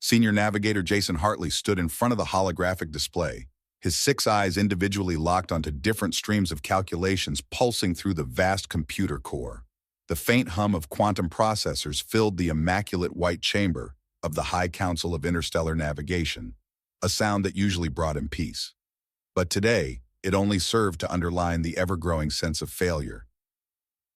Senior Navigator Jason Hartley stood in front of the holographic display, his 6 eyes individually locked onto different streams of calculations pulsing through the vast computer core. The faint hum of quantum processors filled the immaculate white chamber of the High Council of Interstellar Navigation, a sound that usually brought him peace. But today, it only served to underline the ever-growing sense of failure.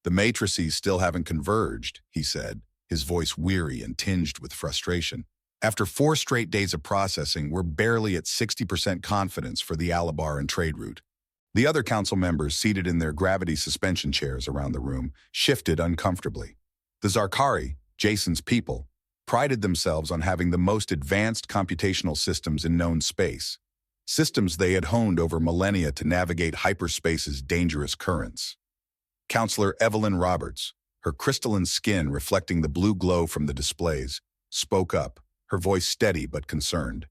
"The matrices still haven't converged," he said, his voice weary and tinged with frustration. "After 4 straight days of processing, we're barely at 60% confidence for the Alabar and trade route." The other council members, seated in their gravity suspension chairs around the room, shifted uncomfortably. The Zarkari, Jason's people, prided themselves on having the most advanced computational systems in known space, systems they had honed over millennia to navigate hyperspace's dangerous currents. Counselor Evelyn Roberts, her crystalline skin reflecting the blue glow from the displays, spoke up, her voice steady but concerned.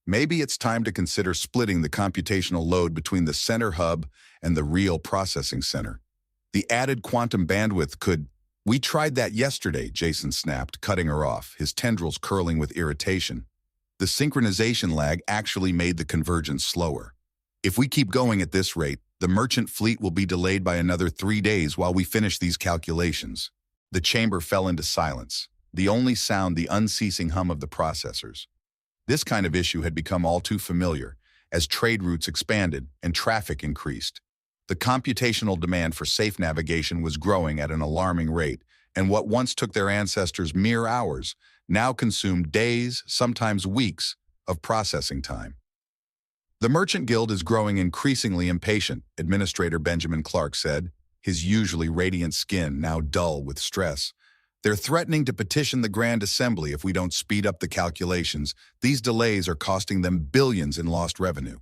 "Maybe it's time to consider splitting the computational load between the center hub and the real processing center. The added quantum bandwidth could—" "We tried that yesterday," Jason snapped, cutting her off, his tendrils curling with irritation. "The synchronization lag actually made the convergence slower. If we keep going at this rate, the merchant fleet will be delayed by another 3 days while we finish these calculations." The chamber fell into silence, the only sound the unceasing hum of the processors. This kind of issue had become all too familiar as trade routes expanded and traffic increased. The computational demand for safe navigation was growing at an alarming rate, and what once took their ancestors mere hours now consumed days, sometimes weeks, of processing time. "The Merchant Guild is growing increasingly impatient," Administrator Benjamin Clark said, his usually radiant skin now dull with stress. "They're threatening to petition the Grand Assembly if we don't speed up the calculations. These delays are costing them billions in lost revenue."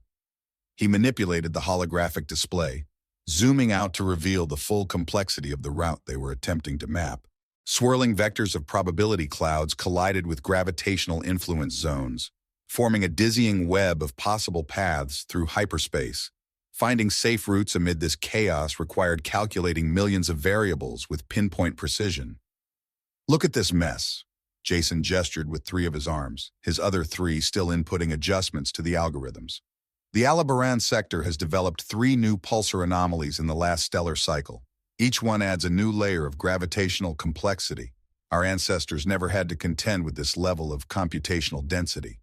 He manipulated the holographic display, zooming out to reveal the full complexity of the route they were attempting to map. Swirling vectors of probability clouds collided with gravitational influence zones, forming a dizzying web of possible paths through hyperspace. Finding safe routes amid this chaos required calculating millions of variables with pinpoint precision. "Look at this mess." Jason gestured with 3 of his arms, his other 3 still inputting adjustments to the algorithms. "The Alabaran sector has developed 3 new pulsar anomalies in the last stellar cycle. Each one adds a new layer of gravitational complexity. Our ancestors never had to contend with this level of computational density."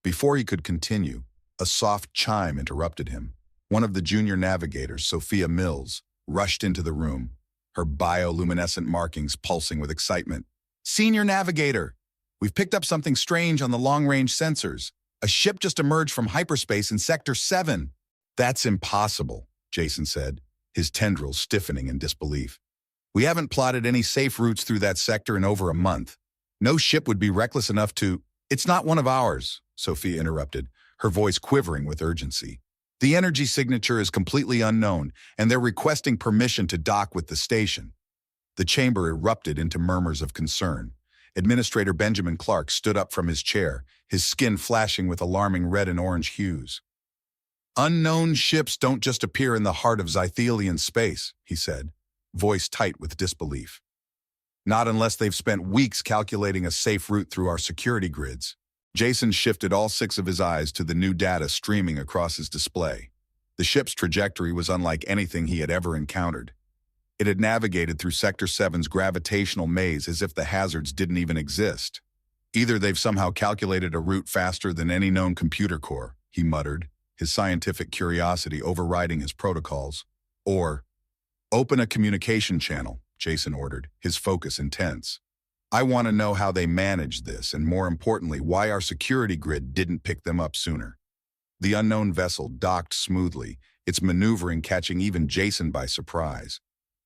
Before he could continue, a soft chime interrupted him. One of the junior navigators, Sophia Mills, rushed into the room, her bioluminescent markings pulsing with excitement. "Senior Navigator, we've picked up something strange on the long-range sensors. A ship just emerged from hyperspace in Sector 7. "That's impossible," Jason said, his tendrils stiffening in disbelief. "We haven't plotted any safe routes through that sector in over a month. No ship would be reckless enough to—" "It's not one of ours," Sophia interrupted, her voice quivering with urgency. "The energy signature is completely unknown, and they're requesting permission to dock with the station." The chamber erupted into murmurs of concern. Administrator Benjamin Clark stood up from his chair, his skin flashing with alarming red and orange hues. "Unknown ships don't just appear in the heart of Zythelian space," he said, voice tight with disbelief. "Not unless they've spent weeks calculating a safe route through our security grids." Jason shifted all 6 of his eyes to the new data streaming across his display. The ship's trajectory was unlike anything he had ever encountered. It had navigated through Sector 7's gravitational maze as if the hazards didn't even exist. "Either they've somehow calculated a route faster than any known computer core," he muttered, his scientific curiosity overriding his protocols, or— "Open a communication channel," Jason ordered, his focus intense. "I want to know how they managed this, and more importantly, why our security grid didn't pick them up sooner." The unknown vessel docked smoothly, its maneuvering catching even Jason by surprise.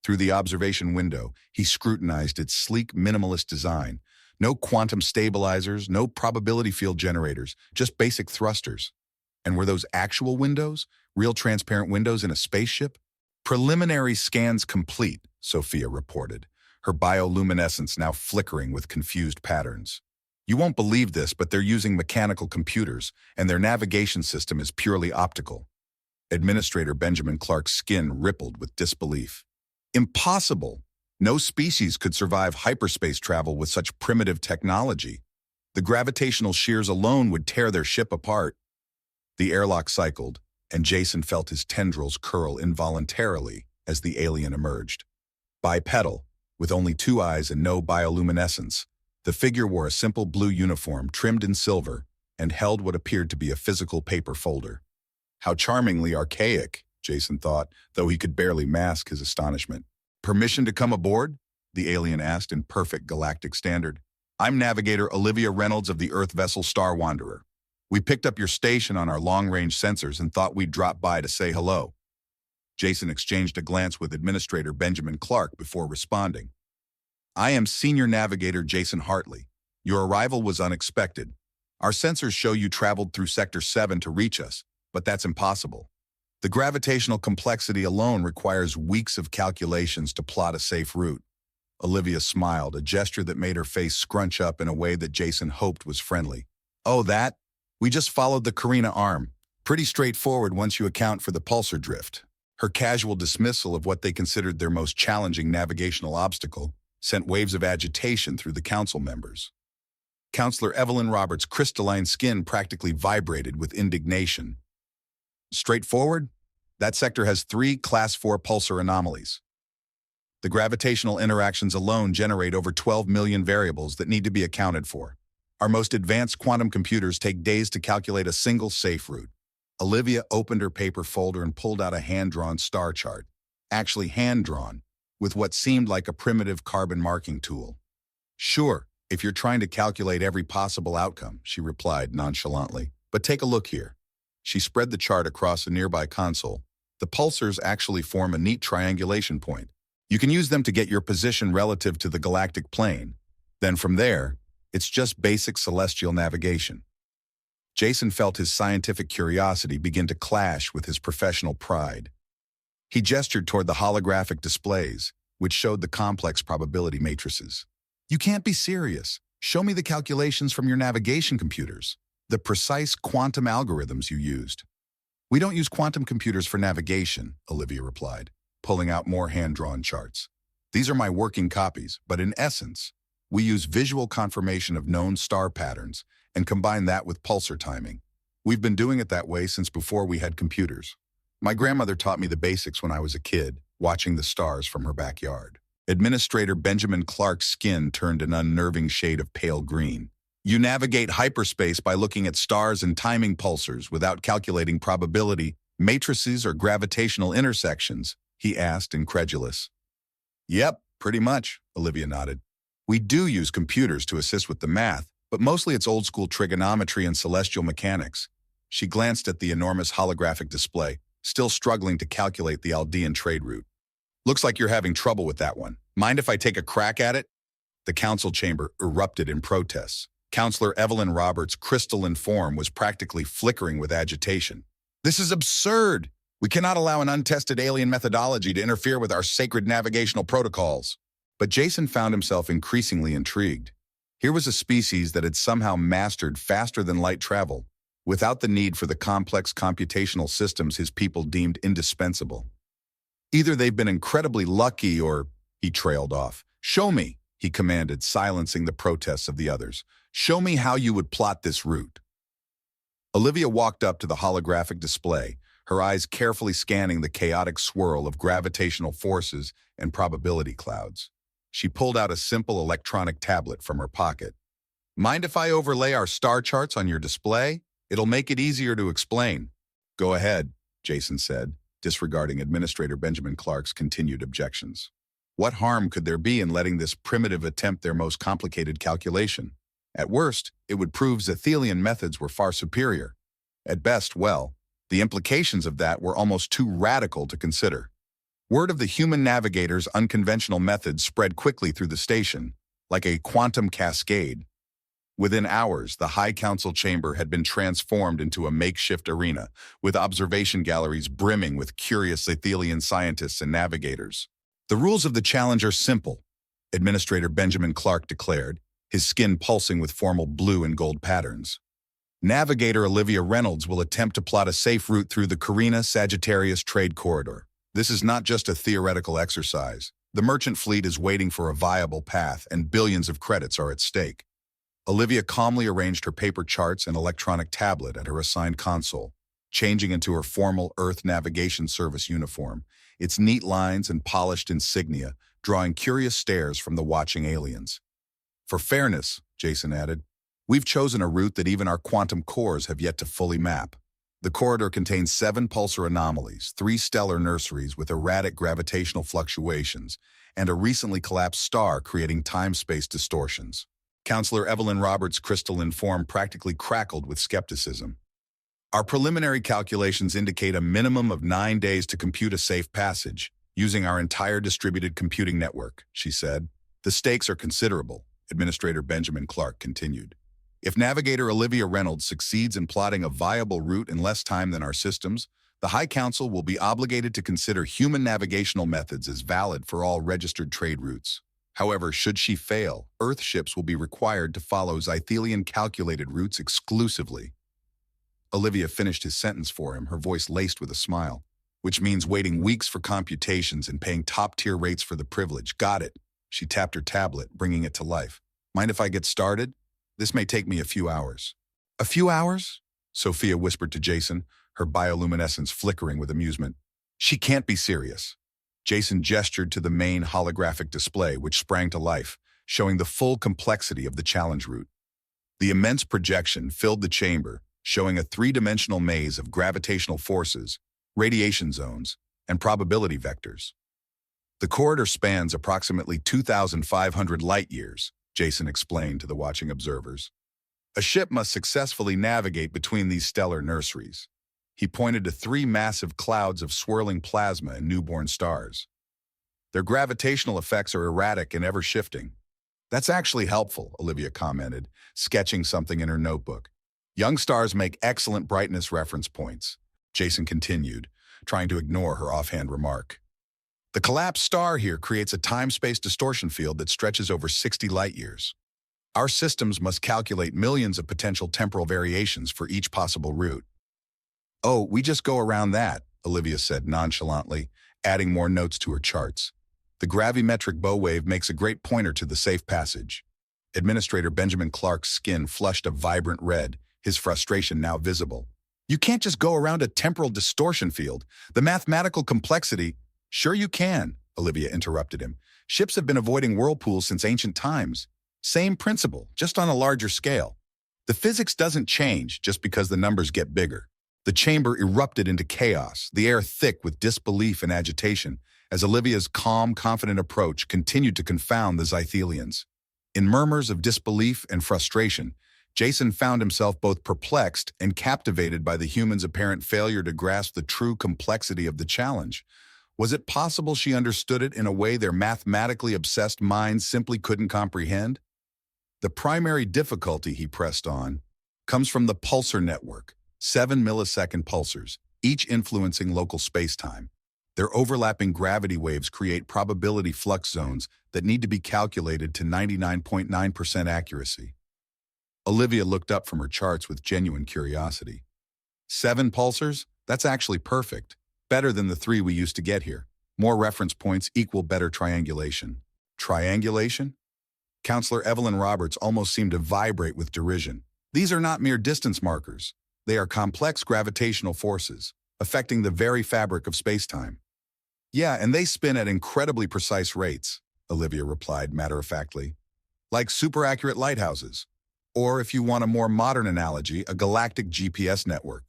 Through the observation window, he scrutinized its sleek, minimalist design. No quantum stabilizers, no probability field generators, just basic thrusters. And were those actual windows? Real transparent windows in a spaceship? "Preliminary scans complete," Sophia reported, her bioluminescence now flickering with confused patterns. "You won't believe this, but they're using mechanical computers, and their navigation system is purely optical." Administrator Benjamin Clark's skin rippled with disbelief. "Impossible! No species could survive hyperspace travel with such primitive technology." The gravitational shears alone would tear their ship apart. The airlock cycled, and Jason felt his tendrils curl involuntarily as the alien emerged. Bipedal, with only 2 eyes and no bioluminescence, the figure wore a simple blue uniform trimmed in silver and held what appeared to be a physical paper folder. How charmingly archaic, Jason thought, though he could barely mask his astonishment. "Permission to come aboard?" the alien asked in perfect galactic standard. "I'm Navigator Olivia Reynolds of the Earth vessel Star Wanderer. We picked up your station on our long-range sensors and thought we'd drop by to say hello." Jason exchanged a glance with Administrator Benjamin Clark before responding. "I am Senior Navigator Jason Hartley. Your arrival was unexpected. Our sensors show you traveled through Sector 7 to reach us, but that's impossible. The gravitational complexity alone requires weeks of calculations to plot a safe route." Olivia smiled, a gesture that made her face scrunch up in a way that Jason hoped was friendly. "Oh, that? We just followed the Carina arm. Pretty straightforward once you account for the pulsar drift." Her casual dismissal of what they considered their most challenging navigational obstacle sent waves of agitation through the council members. Counselor Evelyn Roberts' crystalline skin practically vibrated with indignation. "Straightforward? That sector has 3 Class 4 pulsar anomalies. The gravitational interactions alone generate over 12 million variables that need to be accounted for. Our most advanced quantum computers take days to calculate a single safe route." Olivia opened her paper folder and pulled out a hand-drawn star chart. Actually hand-drawn, with what seemed like a primitive carbon marking tool. "Sure, if you're trying to calculate every possible outcome," she replied nonchalantly. "But take a look here." She spread the chart across a nearby console. "The pulsars actually form a neat triangulation point. You can use them to get your position relative to the galactic plane. Then from there, it's just basic celestial navigation." Jason felt his scientific curiosity begin to clash with his professional pride. He gestured toward the holographic displays, which showed the complex probability matrices. "You can't be serious. Show me the calculations from your navigation computers, the precise quantum algorithms you used." "We don't use quantum computers for navigation," Olivia replied, pulling out more hand-drawn charts. "These are my working copies, but in essence, we use visual confirmation of known star patterns and combine that with pulsar timing. We've been doing it that way since before we had computers. My grandmother taught me the basics when I was a kid, watching the stars from her backyard." Administrator Benjamin Clark's skin turned an unnerving shade of pale green. "You navigate hyperspace by looking at stars and timing pulsars without calculating probability, matrices, or gravitational intersections?" he asked, incredulous. "Yep, pretty much," Olivia nodded. "We do use computers to assist with the math, but mostly it's old-school trigonometry and celestial mechanics." She glanced at the enormous holographic display, still struggling to calculate the Aldean trade route. "Looks like you're having trouble with that one. Mind if I take a crack at it?" The council chamber erupted in protests. Counselor Evelyn Roberts' crystalline form was practically flickering with agitation. "This is absurd! We cannot allow an untested alien methodology to interfere with our sacred navigational protocols." But Jason found himself increasingly intrigued. Here was a species that had somehow mastered faster-than-light travel, without the need for the complex computational systems his people deemed indispensable. "Either they've been incredibly lucky or—" he trailed off. "Show me," he commanded, silencing the protests of the others. "Show me how you would plot this route." Olivia walked up to the holographic display, her eyes carefully scanning the chaotic swirl of gravitational forces and probability clouds. She pulled out a simple electronic tablet from her pocket. "Mind if I overlay our star charts on your display? It'll make it easier to explain." "Go ahead," Jason said, disregarding Administrator Benjamin Clark's continued objections. What harm could there be in letting this primitive attempt their most complicated calculation? At worst, it would prove Zethelian methods were far superior. At best, well, the implications of that were almost too radical to consider. Word of the human navigator's unconventional methods spread quickly through the station, like a quantum cascade. Within hours, the High Council chamber had been transformed into a makeshift arena, with observation galleries brimming with curious Zethelian scientists and navigators. "The rules of the challenge are simple," Administrator Benjamin Clark declared, his skin pulsing with formal blue and gold patterns. "Navigator Olivia Reynolds will attempt to plot a safe route through the Carina-Sagittarius trade corridor. This is not just a theoretical exercise. The merchant fleet is waiting for a viable path, and billions of credits are at stake." Olivia calmly arranged her paper charts and electronic tablet at her assigned console, changing into her formal Earth Navigation Service uniform, its neat lines and polished insignia drawing curious stares from the watching aliens. For fairness, Jason added, we've chosen a route that even our quantum cores have yet to fully map. The corridor contains 7 pulsar anomalies, 3 stellar nurseries with erratic gravitational fluctuations, and a recently collapsed star creating time-space distortions. Counselor Evelyn Roberts' crystalline form practically crackled with skepticism. Our preliminary calculations indicate a minimum of 9 days to compute a safe passage, using our entire distributed computing network, she said. The stakes are considerable, Administrator Benjamin Clark continued. If Navigator Olivia Reynolds succeeds in plotting a viable route in less time than our systems, the High Council will be obligated to consider human navigational methods as valid for all registered trade routes. However, should she fail, Earth ships will be required to follow Zythelian calculated routes exclusively. Olivia finished his sentence for him, her voice laced with a smile. Which means waiting weeks for computations and paying top-tier rates for the privilege. Got it. She tapped her tablet, bringing it to life. Mind if I get started? This may take me a few hours. A few hours? Sophia whispered to Jason, her bioluminescence flickering with amusement. She can't be serious. Jason gestured to the main holographic display, which sprang to life, showing the full complexity of the challenge route. The immense projection filled the chamber, showing a 3-dimensional maze of gravitational forces, radiation zones, and probability vectors. The corridor spans approximately 2,500 light-years, Jason explained to the watching observers. A ship must successfully navigate between these stellar nurseries. He pointed to 3 massive clouds of swirling plasma and newborn stars. Their gravitational effects are erratic and ever-shifting. That's actually helpful, Olivia commented, sketching something in her notebook. Young stars make excellent brightness reference points. Jason continued, trying to ignore her offhand remark. The collapsed star here creates a time-space distortion field that stretches over 60 light-years. Our systems must calculate millions of potential temporal variations for each possible route. Oh, we just go around that, Olivia said nonchalantly, adding more notes to her charts. The gravimetric bow wave makes a great pointer to the safe passage. Administrator Benjamin Clark's skin flushed a vibrant red, his frustration now visible. You can't just go around a temporal distortion field. The mathematical complexity— Sure you can, Olivia interrupted him. Ships have been avoiding whirlpools since ancient times. Same principle, just on a larger scale. The physics doesn't change just because the numbers get bigger. The chamber erupted into chaos, the air thick with disbelief and agitation, as Olivia's calm, confident approach continued to confound the Zythelians. In murmurs of disbelief and frustration, Jason found himself both perplexed and captivated by the human's apparent failure to grasp the true complexity of the challenge. Was it possible she understood it in a way their mathematically obsessed minds simply couldn't comprehend? The primary difficulty, he pressed on, comes from the pulsar network, 7-millisecond pulsars, each influencing local spacetime. Their overlapping gravity waves create probability flux zones that need to be calculated to 99.9% accuracy. Olivia looked up from her charts with genuine curiosity. 7 pulsars? That's actually perfect. Better than the 3 we used to get here. More reference points equal better triangulation. Triangulation? Counselor Evelyn Roberts almost seemed to vibrate with derision. These are not mere distance markers. They are complex gravitational forces, affecting the very fabric of spacetime. Yeah, and they spin at incredibly precise rates, Olivia replied matter-of-factly. Like super-accurate lighthouses. Or, if you want a more modern analogy, a galactic GPS network.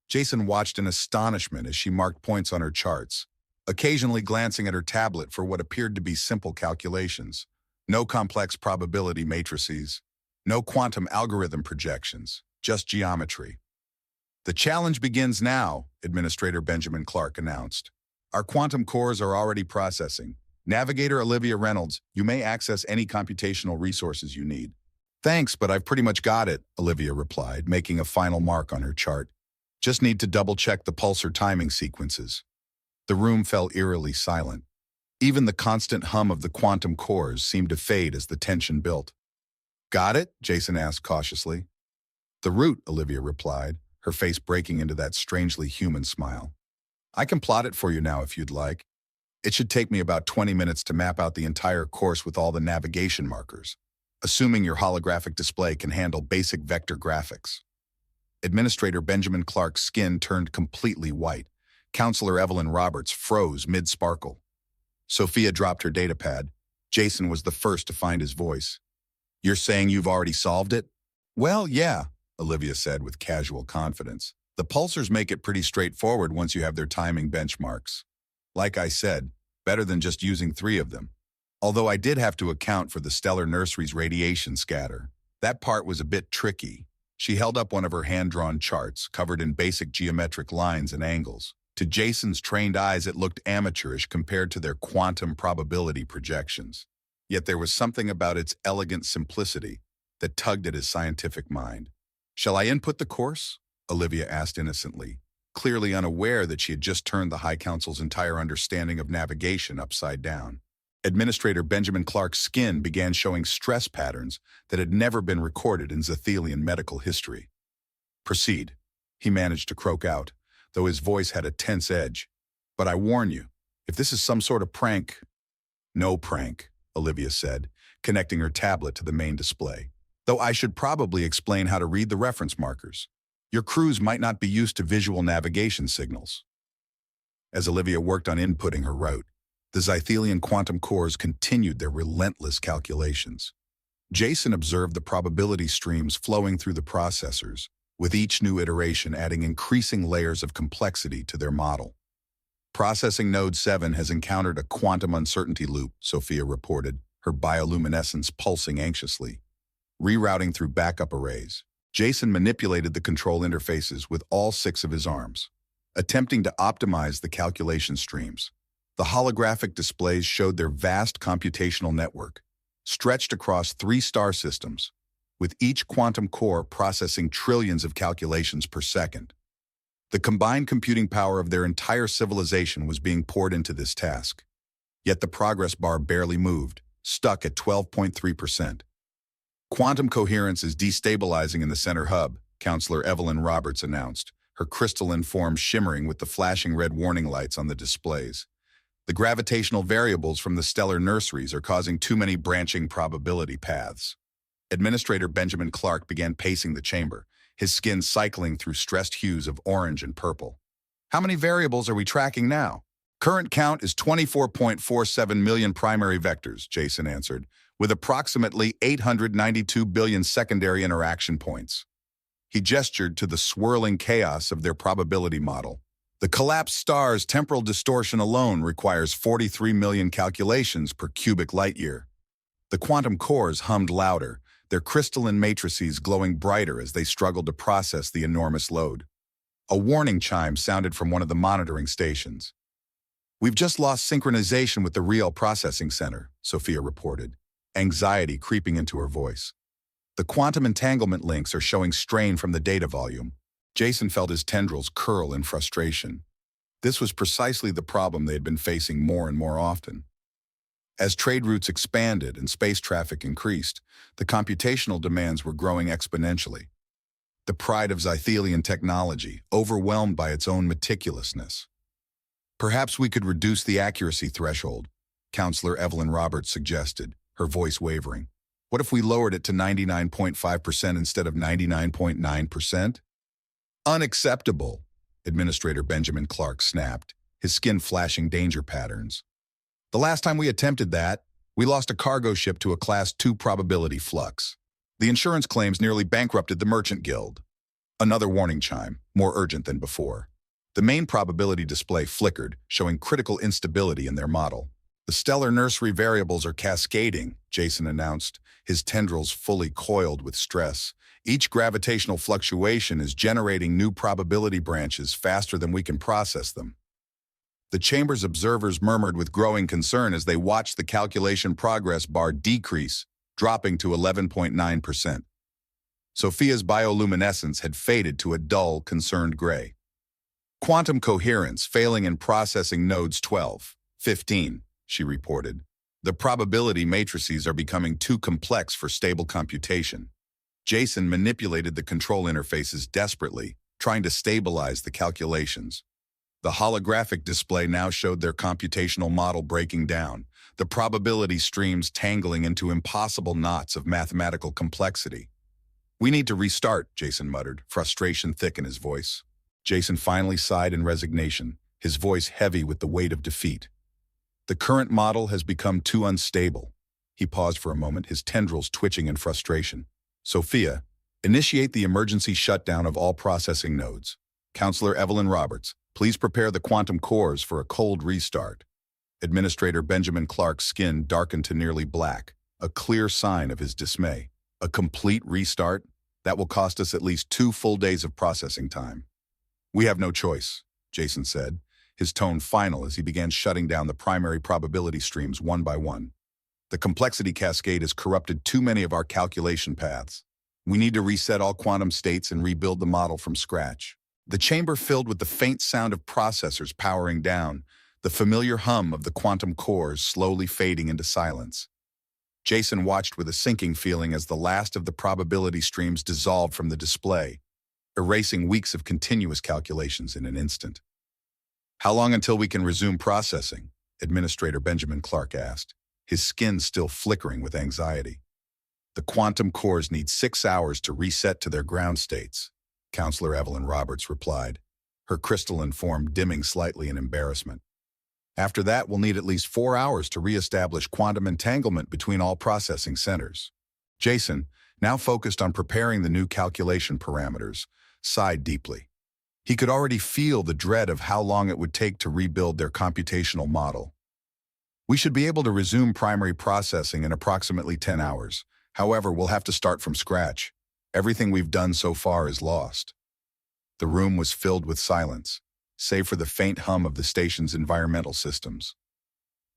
Jason watched in astonishment as she marked points on her charts, occasionally glancing at her tablet for what appeared to be simple calculations. No complex probability matrices, no quantum algorithm projections, just geometry. The challenge begins now, Administrator Benjamin Clark announced. Our quantum cores are already processing. Navigator Olivia Reynolds, you may access any computational resources you need. Thanks, but I've pretty much got it, Olivia replied, making a final mark on her chart. Just need to double-check the pulsar timing sequences. The room fell eerily silent. Even the constant hum of the quantum cores seemed to fade as the tension built. Got it? Jason asked cautiously. The route, Olivia replied, her face breaking into that strangely human smile. I can plot it for you now if you'd like. It should take me about 20 minutes to map out the entire course with all the navigation markers. assuming your holographic display can handle basic vector graphics. Administrator Benjamin Clark's skin turned completely white. Counselor Evelyn Roberts froze mid-sparkle. Sophia dropped her datapad. Jason was the first to find his voice. "You're saying you've already solved it?" "Well, yeah," Olivia said with casual confidence. "The pulsars make it pretty straightforward once you have their timing benchmarks. Like I said, better than just using 3 of them. Although I did have to account for the stellar nursery's radiation scatter. That part was a bit tricky." She held up one of her hand-drawn charts, covered in basic geometric lines and angles. To Jason's trained eyes, it looked amateurish compared to their quantum probability projections. Yet there was something about its elegant simplicity that tugged at his scientific mind. "Shall I input the course?" Olivia asked innocently, clearly unaware that she had just turned the High Council's entire understanding of navigation upside down. Administrator Benjamin Clark's skin began showing stress patterns that had never been recorded in Zethelian medical history. "Proceed," he managed to croak out, though his voice had a tense edge. "But I warn you, if this is some sort of prank—" "No prank," Olivia said, connecting her tablet to the main display. "Though I should probably explain how to read the reference markers. Your crews might not be used to visual navigation signals." As Olivia worked on inputting her route, the Zethelian quantum cores continued their relentless calculations. Jason observed the probability streams flowing through the processors, with each new iteration adding increasing layers of complexity to their model. "Processing Node 7 has encountered a quantum uncertainty loop," Sophia reported, her bioluminescence pulsing anxiously. Rerouting through backup arrays, Jason manipulated the control interfaces with all 6 of his arms, attempting to optimize the calculation streams. The holographic displays showed their vast computational network, stretched across 3 star systems, with each quantum core processing trillions of calculations per second. The combined computing power of their entire civilization was being poured into this task. Yet the progress bar barely moved, stuck at 12.3%. "Quantum coherence is destabilizing in the center hub," Counselor Evelyn Roberts announced, her crystalline form shimmering with the flashing red warning lights on the displays. "The gravitational variables from the stellar nurseries are causing too many branching probability paths." Administrator Benjamin Clark began pacing the chamber, his skin cycling through stressed hues of orange and purple. "How many variables are we tracking now?" "Current count is 24.47 million primary vectors," Jason answered, "with approximately 892 billion secondary interaction points." He gestured to the swirling chaos of their probability model. "The collapsed star's temporal distortion alone requires 43 million calculations per cubic light-year." The quantum cores hummed louder, their crystalline matrices glowing brighter as they struggled to process the enormous load. A warning chime sounded from one of the monitoring stations. "We've just lost synchronization with the real processing center," Sophia reported, anxiety creeping into her voice. "The quantum entanglement links are showing strain from the data volume." Jason felt his tendrils curl in frustration. This was precisely the problem they had been facing more and more often. As trade routes expanded and space traffic increased, the computational demands were growing exponentially. The pride of Zethelian technology, overwhelmed by its own meticulousness. "Perhaps we could reduce the accuracy threshold," Counselor Evelyn Roberts suggested, her voice wavering. "What if we lowered it to 99.5% instead of 99.9%? "Unacceptable," Administrator Benjamin Clark snapped, his skin flashing danger patterns. "The last time we attempted that, we lost a cargo ship to a Class 2 probability flux. The insurance claims nearly bankrupted the Merchant Guild." Another warning chime, more urgent than before. The main probability display flickered, showing critical instability in their model. "The stellar nursery variables are cascading," Jason announced, his tendrils fully coiled with stress. "Each gravitational fluctuation is generating new probability branches faster than we can process them." The chamber's observers murmured with growing concern as they watched the calculation progress bar decrease, dropping to 11.9%. Sophia's bioluminescence had faded to a dull, concerned gray. "Quantum coherence failing in processing nodes 12, 15, she reported. "The probability matrices are becoming too complex for stable computation." Jason manipulated the control interfaces desperately, trying to stabilize the calculations. The holographic display now showed their computational model breaking down, the probability streams tangling into impossible knots of mathematical complexity. "We need to restart," Jason muttered, frustration thick in his voice. Jason finally sighed in resignation, his voice heavy with the weight of defeat. "The current model has become too unstable." He paused for a moment, his tendrils twitching in frustration. "Sophia, initiate the emergency shutdown of all processing nodes. Counselor Evelyn Roberts, please prepare the quantum cores for a cold restart." Administrator Benjamin Clark's skin darkened to nearly black, a clear sign of his dismay. "A complete restart? That will cost us at least 2 full days of processing time." "We have no choice," Jason said, his tone final as he began shutting down the primary probability streams one by one. "The complexity cascade has corrupted too many of our calculation paths. We need to reset all quantum states and rebuild the model from scratch." The chamber filled with the faint sound of processors powering down, the familiar hum of the quantum cores slowly fading into silence. Jason watched with a sinking feeling as the last of the probability streams dissolved from the display, erasing weeks of continuous calculations in an instant. "How long until we can resume processing?" Administrator Benjamin Clark asked, his skin still flickering with anxiety. "The quantum cores need 6 hours to reset to their ground states," Counselor Evelyn Roberts replied, her crystalline form dimming slightly in embarrassment. "After that, we'll need at least 4 hours to reestablish quantum entanglement between all processing centers." Jason, now focused on preparing the new calculation parameters, sighed deeply. He could already feel the dread of how long it would take to rebuild their computational model. "We should be able to resume primary processing in approximately 10 hours. However, we'll have to start from scratch. Everything we've done so far is lost." The room was filled with silence, save for the faint hum of the station's environmental systems.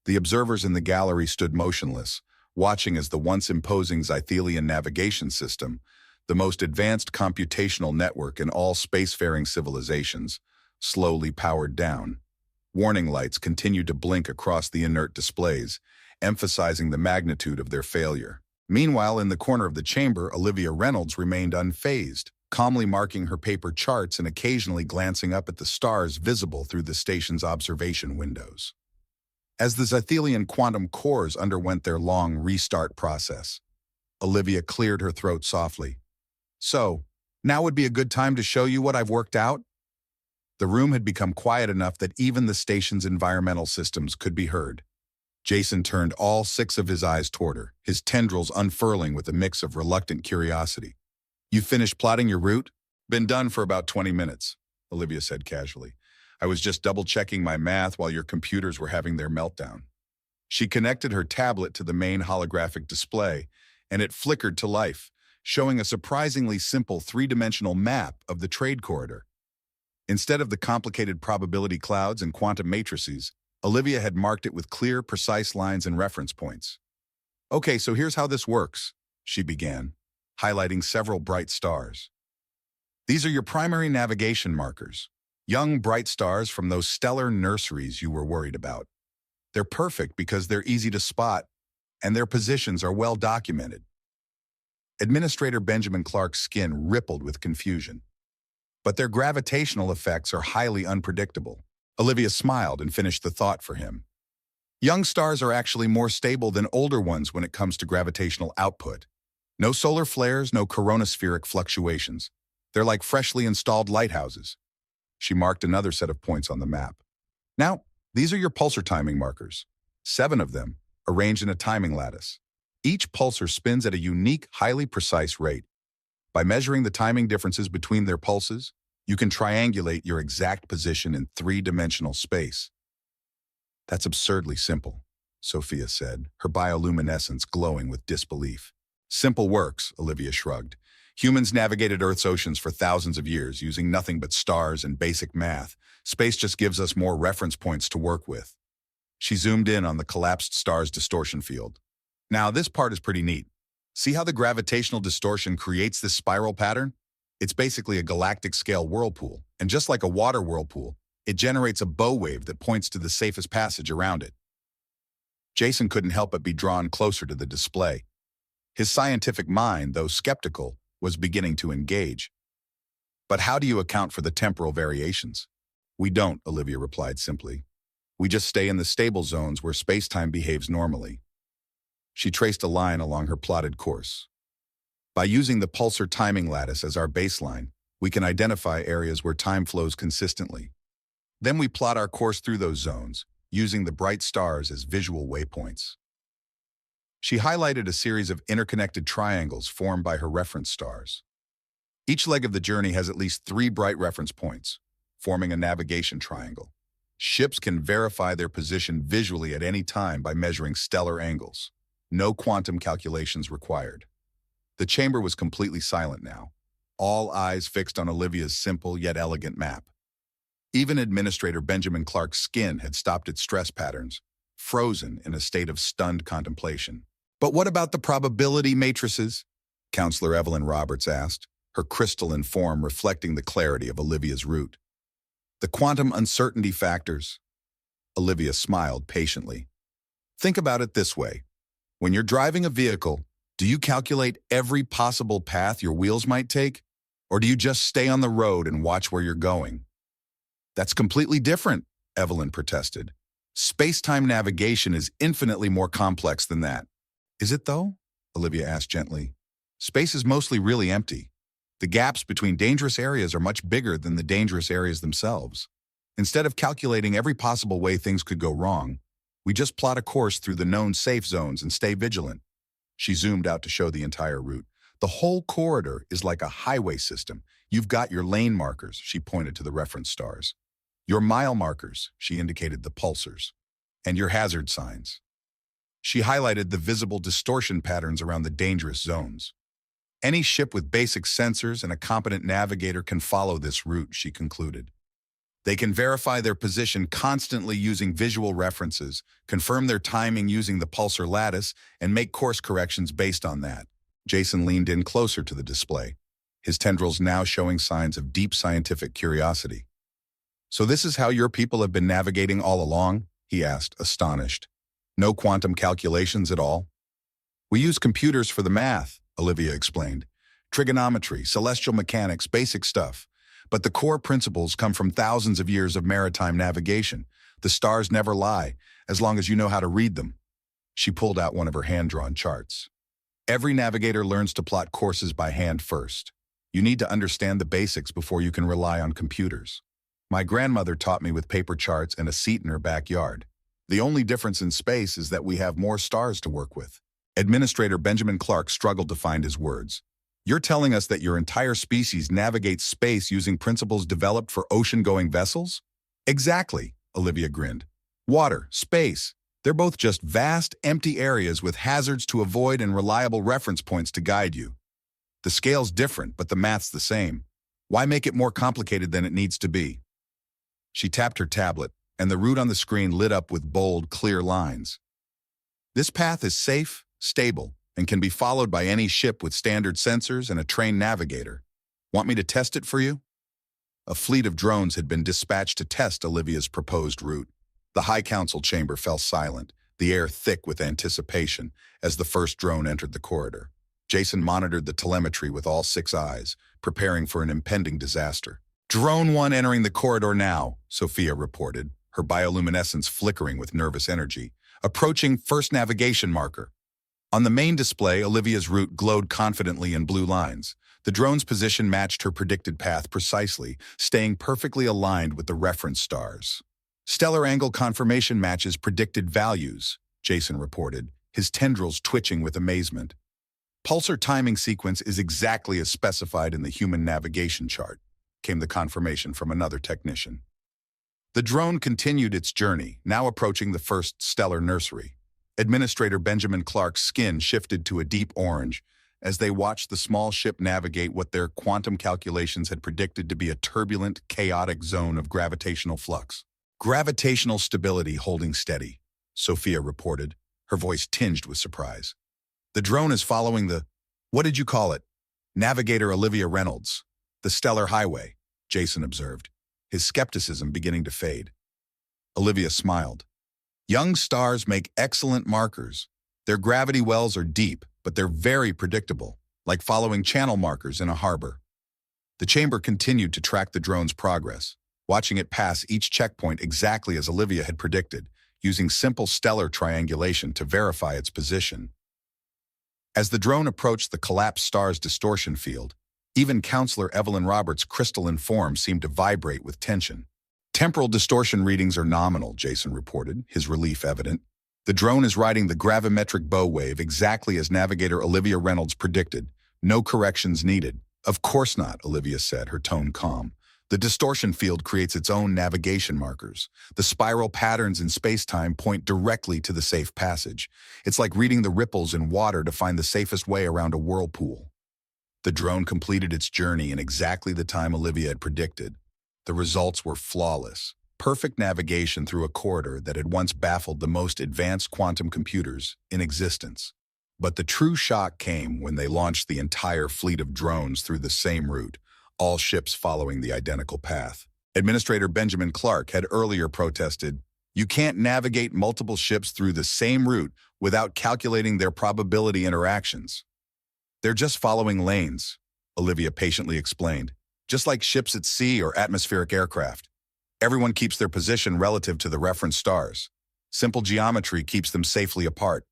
The observers in the gallery stood motionless, watching as the once imposing Zythelian navigation system, the most advanced computational network in all spacefaring civilizations, slowly powered down. Warning lights continued to blink across the inert displays, emphasizing the magnitude of their failure. Meanwhile, in the corner of the chamber, Olivia Reynolds remained unfazed, calmly marking her paper charts and occasionally glancing up at the stars visible through the station's observation windows. As the Zythelian quantum cores underwent their long restart process, Olivia cleared her throat softly. "So, now would be a good time to show you what I've worked out?" The room had become quiet enough that even the station's environmental systems could be heard. Jason turned all 6 of his eyes toward her, his tendrils unfurling with a mix of reluctant curiosity. "You finished plotting your route?" "Been done for about 20 minutes, Olivia said casually. "I was just double-checking my math while your computers were having their meltdown." She connected her tablet to the main holographic display, and it flickered to life, showing a surprisingly simple 3-dimensional map of the trade corridor. Instead of the complicated probability clouds and quantum matrices, Olivia had marked it with clear, precise lines and reference points. "Okay, so here's how this works," she began, highlighting several bright stars. "These are your primary navigation markers, young bright stars from those stellar nurseries you were worried about. They're perfect because they're easy to spot, and their positions are well documented." Administrator Benjamin Clark's skin rippled with confusion. "But their gravitational effects are highly unpredictable." Olivia smiled and finished the thought for him. "Young stars are actually more stable than older ones when it comes to gravitational output. No solar flares, no coronospheric fluctuations. They're like freshly installed lighthouses." She marked another set of points on the map. "Now, these are your pulsar timing markers. 7 of them, arranged in a timing lattice. Each pulsar spins at a unique, highly precise rate. By measuring the timing differences between their pulses, you can triangulate your exact position in 3-dimensional space." "That's absurdly simple," Sophia said, her bioluminescence glowing with disbelief. "Simple works," Olivia shrugged. "Humans navigated Earth's oceans for thousands of years using nothing but stars and basic math. Space just gives us more reference points to work with." She zoomed in on the collapsed star's distortion field. "Now, this part is pretty neat. See how the gravitational distortion creates this spiral pattern? It's basically a galactic-scale whirlpool, and just like a water whirlpool, it generates a bow wave that points to the safest passage around it." Jason couldn't help but be drawn closer to the display. His scientific mind, though skeptical, was beginning to engage. "But how do you account for the temporal variations?" We don't, Olivia replied simply. We just stay in the stable zones where space-time behaves normally. She traced a line along her plotted course. By using the pulsar timing lattice as our baseline, we can identify areas where time flows consistently. Then we plot our course through those zones, using the bright stars as visual waypoints. She highlighted a series of interconnected triangles formed by her reference stars. Each leg of the journey has at least 3 bright reference points, forming a navigation triangle. Ships can verify their position visually at any time by measuring stellar angles. No quantum calculations required. The chamber was completely silent now, all eyes fixed on Olivia's simple yet elegant map. Even Administrator Benjamin Clark's skin had stopped its stress patterns, frozen in a state of stunned contemplation. But what about the probability matrices? Counselor Evelyn Roberts asked, her crystalline form reflecting the clarity of Olivia's route. The quantum uncertainty factors. Olivia smiled patiently. Think about it this way. When you're driving a vehicle, do you calculate every possible path your wheels might take? Or do you just stay on the road and watch where you're going? That's completely different, Evelyn protested. Space-time navigation is infinitely more complex than that. Is it though? Olivia asked gently. Space is mostly really empty. The gaps between dangerous areas are much bigger than the dangerous areas themselves. Instead of calculating every possible way things could go wrong, we just plot a course through the known safe zones and stay vigilant. She zoomed out to show the entire route. The whole corridor is like a highway system. You've got your lane markers, she pointed to the reference stars. Your mile markers, she indicated the pulsars. And your hazard signs. She highlighted the visible distortion patterns around the dangerous zones. Any ship with basic sensors and a competent navigator can follow this route, she concluded. They can verify their position constantly using visual references, confirm their timing using the pulsar lattice, and make course corrections based on that. Jason leaned in closer to the display, his tendrils now showing signs of deep scientific curiosity. So this is how your people have been navigating all along? He asked, astonished. No quantum calculations at all? We use computers for the math, Olivia explained. Trigonometry, celestial mechanics, basic stuff. But the core principles come from thousands of years of maritime navigation. The stars never lie, as long as you know how to read them. She pulled out one of her hand-drawn charts. Every navigator learns to plot courses by hand first. You need to understand the basics before you can rely on computers. My grandmother taught me with paper charts and a seat in her backyard. The only difference in space is that we have more stars to work with. Administrator Benjamin Clark struggled to find his words. You're telling us that your entire species navigates space using principles developed for ocean-going vessels? Exactly, Olivia grinned. Water, space, they're both just vast, empty areas with hazards to avoid and reliable reference points to guide you. The scale's different, but the math's the same. Why make it more complicated than it needs to be? She tapped her tablet, and the route on the screen lit up with bold, clear lines. This path is safe, stable, and can be followed by any ship with standard sensors and a trained navigator. Want me to test it for you? A fleet of drones had been dispatched to test Olivia's proposed route. The High Council chamber fell silent, the air thick with anticipation, as the first drone entered the corridor. Jason monitored the telemetry with all 6 eyes, preparing for an impending disaster. Drone 1 entering the corridor now, Sophia reported, her bioluminescence flickering with nervous energy. Approaching first navigation marker. On the main display, Olivia's route glowed confidently in blue lines. The drone's position matched her predicted path precisely, staying perfectly aligned with the reference stars. Stellar angle confirmation matches predicted values, Jason reported, his tendrils twitching with amazement. Pulsar timing sequence is exactly as specified in the human navigation chart, came the confirmation from another technician. The drone continued its journey, now approaching the first stellar nursery. Administrator Benjamin Clark's skin shifted to a deep orange as they watched the small ship navigate what their quantum calculations had predicted to be a turbulent, chaotic zone of gravitational flux. Gravitational stability holding steady, Sophia reported, her voice tinged with surprise. The drone is following the, what did you call it? Navigator Olivia Reynolds. The stellar highway, Jason observed, his skepticism beginning to fade. Olivia smiled. Young stars make excellent markers. Their gravity wells are deep, but they're very predictable, like following channel markers in a harbor. The chamber continued to track the drone's progress, watching it pass each checkpoint exactly as Olivia had predicted, using simple stellar triangulation to verify its position. As the drone approached the collapsed star's distortion field, even Counselor Evelyn Roberts' crystalline form seemed to vibrate with tension. Temporal distortion readings are nominal, Jason reported, his relief evident. The drone is riding the gravimetric bow wave exactly as navigator Olivia Reynolds predicted. No corrections needed. Of course not, Olivia said, her tone calm. The distortion field creates its own navigation markers. The spiral patterns in space-time point directly to the safe passage. It's like reading the ripples in water to find the safest way around a whirlpool. The drone completed its journey in exactly the time Olivia had predicted. The results were flawless. Perfect navigation through a corridor that had once baffled the most advanced quantum computers in existence. But the true shock came when they launched the entire fleet of drones through the same route, all ships following the identical path. Administrator Benjamin Clark had earlier protested, "You can't navigate multiple ships through the same route without calculating their probability interactions. They're just following lanes," Olivia patiently explained. "Just like ships at sea or atmospheric aircraft. Everyone keeps their position relative to the reference stars. Simple geometry keeps them safely apart."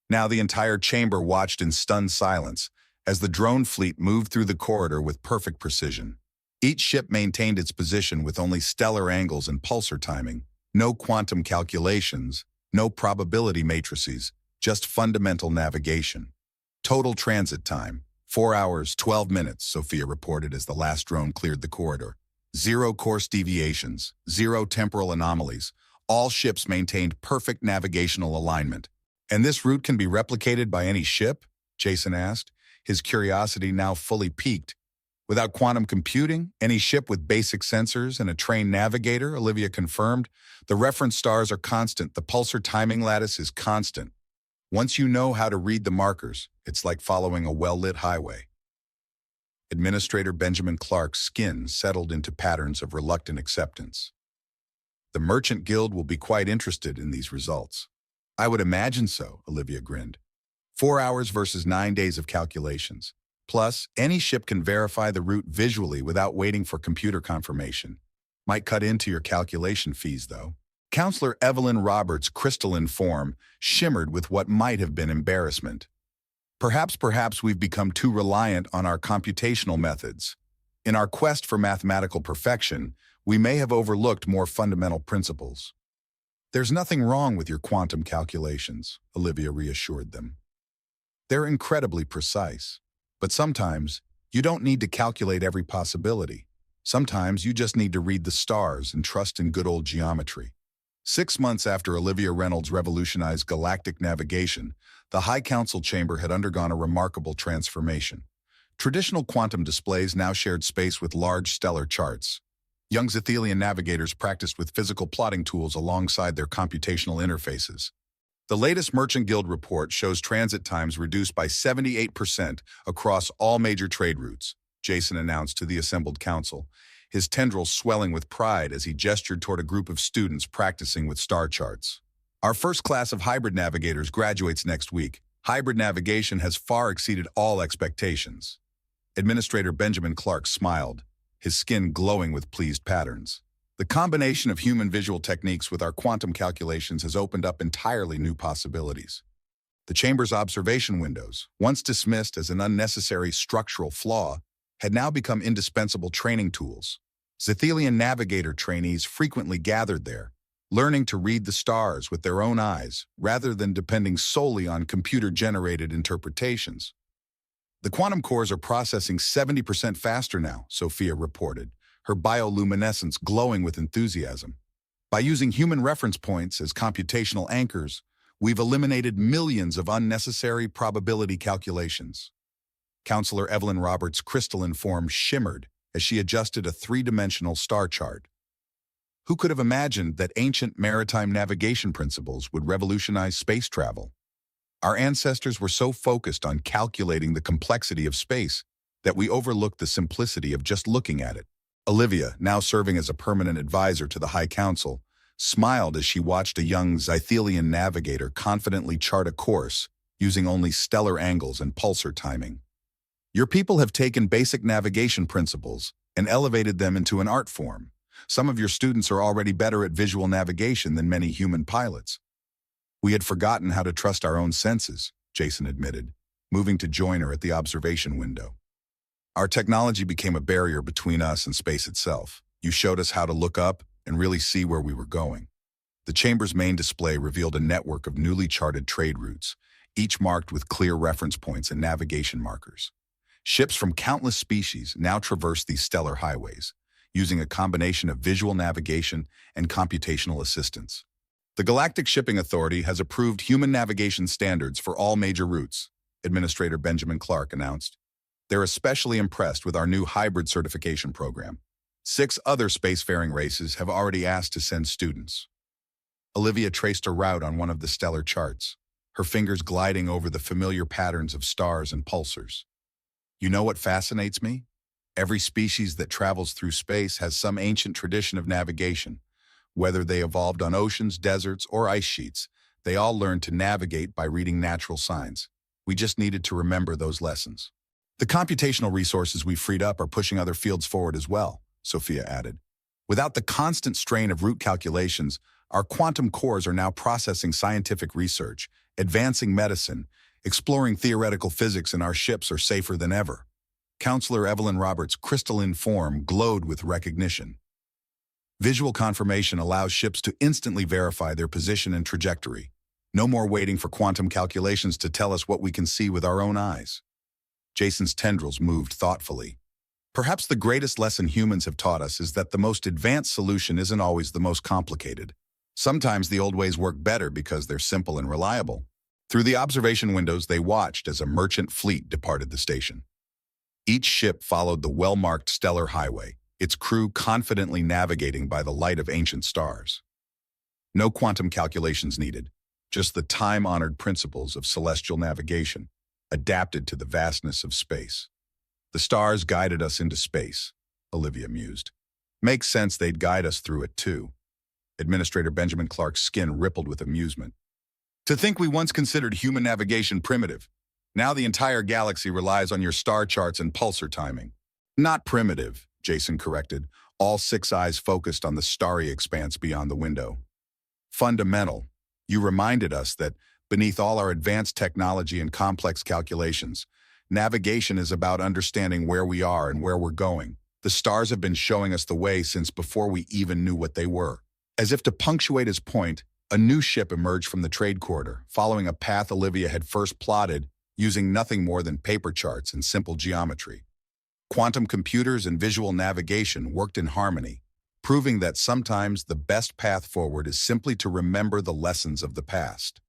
Now the entire chamber watched in stunned silence as the drone fleet moved through the corridor with perfect precision. Each ship maintained its position with only stellar angles and pulsar timing, no quantum calculations, no probability matrices, just fundamental navigation. Total transit time, 4 hours, 12 minutes, Sophia reported as the last drone cleared the corridor. Zero course deviations, zero temporal anomalies. All ships maintained perfect navigational alignment. "And this route can be replicated by any ship?" Jason asked, his curiosity now fully piqued. "Without quantum computing, any ship with basic sensors and a trained navigator," Olivia confirmed. "The reference stars are constant. The pulsar timing lattice is constant. Once you know how to read the markers, it's like following a well-lit highway." Administrator Benjamin Clark's skin settled into patterns of reluctant acceptance. "The Merchant Guild will be quite interested in these results." "I would imagine so," Olivia grinned. 4 hours versus 9 days of calculations. Plus, any ship can verify the route visually without waiting for computer confirmation. Might cut into your calculation fees, though. Counselor Evelyn Roberts' crystalline form shimmered with what might have been embarrassment. Perhaps we've become too reliant on our computational methods. In our quest for mathematical perfection, we may have overlooked more fundamental principles." "There's nothing wrong with your quantum calculations," Olivia reassured them. "They're incredibly precise. But sometimes, you don't need to calculate every possibility. Sometimes you just need to read the stars and trust in good old geometry." 6 months after Olivia Reynolds revolutionized galactic navigation, the High Council chamber had undergone a remarkable transformation. Traditional quantum displays now shared space with large stellar charts. Young Zethelian navigators practiced with physical plotting tools alongside their computational interfaces. The latest Merchant Guild report shows transit times reduced by 78% across all major trade routes, Jason announced to the assembled council, his tendrils swelling with pride as he gestured toward a group of students practicing with star charts. "Our first class of hybrid navigators graduates next week. Hybrid navigation has far exceeded all expectations." Administrator Benjamin Clark smiled, his skin glowing with pleased patterns. "The combination of human visual techniques with our quantum calculations has opened up entirely new possibilities." The chamber's observation windows, once dismissed as an unnecessary structural flaw, had now become indispensable training tools. Zethelian navigator trainees frequently gathered there, learning to read the stars with their own eyes rather than depending solely on computer-generated interpretations. "The quantum cores are processing 70% faster now," Sophia reported, her bioluminescence glowing with enthusiasm. "By using human reference points as computational anchors, we've eliminated millions of unnecessary probability calculations." Counselor Evelyn Roberts' crystalline form shimmered as she adjusted a 3-dimensional star chart. Who could have imagined that ancient maritime navigation principles would revolutionize space travel? Our ancestors were so focused on calculating the complexity of space that we overlooked the simplicity of just looking at it. Olivia, now serving as a permanent advisor to the High Council, smiled as she watched a young Zethelian navigator confidently chart a course using only stellar angles and pulsar timing. "Your people have taken basic navigation principles and elevated them into an art form. Some of your students are already better at visual navigation than many human pilots. We had forgotten how to trust our own senses, Jason admitted, moving to join her at the observation window. Our technology became a barrier between us and space itself. You showed us how to look up and really see where we were going. The chamber's main display revealed a network of newly charted trade routes, each marked with clear reference points and navigation markers. Ships from countless species now traverse these stellar highways, using a combination of visual navigation and computational assistance. The Galactic Shipping Authority has approved human navigation standards for all major routes, Administrator Benjamin Clark announced. They're especially impressed with our new hybrid certification program. 6 other spacefaring races have already asked to send students. Olivia traced a route on one of the stellar charts, her fingers gliding over the familiar patterns of stars and pulsars. You know what fascinates me? Every species that travels through space has some ancient tradition of navigation. Whether they evolved on oceans, deserts, or ice sheets, they all learned to navigate by reading natural signs. We just needed to remember those lessons. The computational resources we've freed up are pushing other fields forward as well, Sophia added. Without the constant strain of route calculations, our quantum cores are now processing scientific research, advancing medicine, exploring theoretical physics, and our ships are safer than ever. Counselor Evelyn Roberts' crystalline form glowed with recognition. Visual confirmation allows ships to instantly verify their position and trajectory. No more waiting for quantum calculations to tell us what we can see with our own eyes. Jason's tendrils moved thoughtfully. Perhaps the greatest lesson humans have taught us is that the most advanced solution isn't always the most complicated. Sometimes the old ways work better because they're simple and reliable. Through the observation windows, they watched as a merchant fleet departed the station. Each ship followed the well-marked stellar highway, its crew confidently navigating by the light of ancient stars. No quantum calculations needed, just the time-honored principles of celestial navigation, adapted to the vastness of space. The stars guided us into space, Olivia mused. Makes sense they'd guide us through it too. Administrator Benjamin Clark's skin rippled with amusement. To think we once considered human navigation primitive. Now the entire galaxy relies on your star charts and pulsar timing. Not primitive, Jason corrected, all 6 eyes focused on the starry expanse beyond the window. Fundamental. You reminded us that, beneath all our advanced technology and complex calculations, navigation is about understanding where we are and where we're going. The stars have been showing us the way since before we even knew what they were. As if to punctuate his point, a new ship emerged from the trade corridor, following a path Olivia had first plotted, using nothing more than paper charts and simple geometry. Quantum computers and visual navigation worked in harmony, proving that sometimes the best path forward is simply to remember the lessons of the past.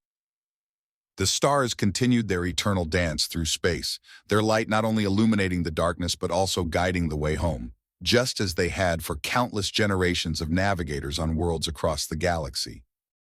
The stars continued their eternal dance through space, their light not only illuminating the darkness but also guiding the way home, just as they had for countless generations of navigators on worlds across the galaxy.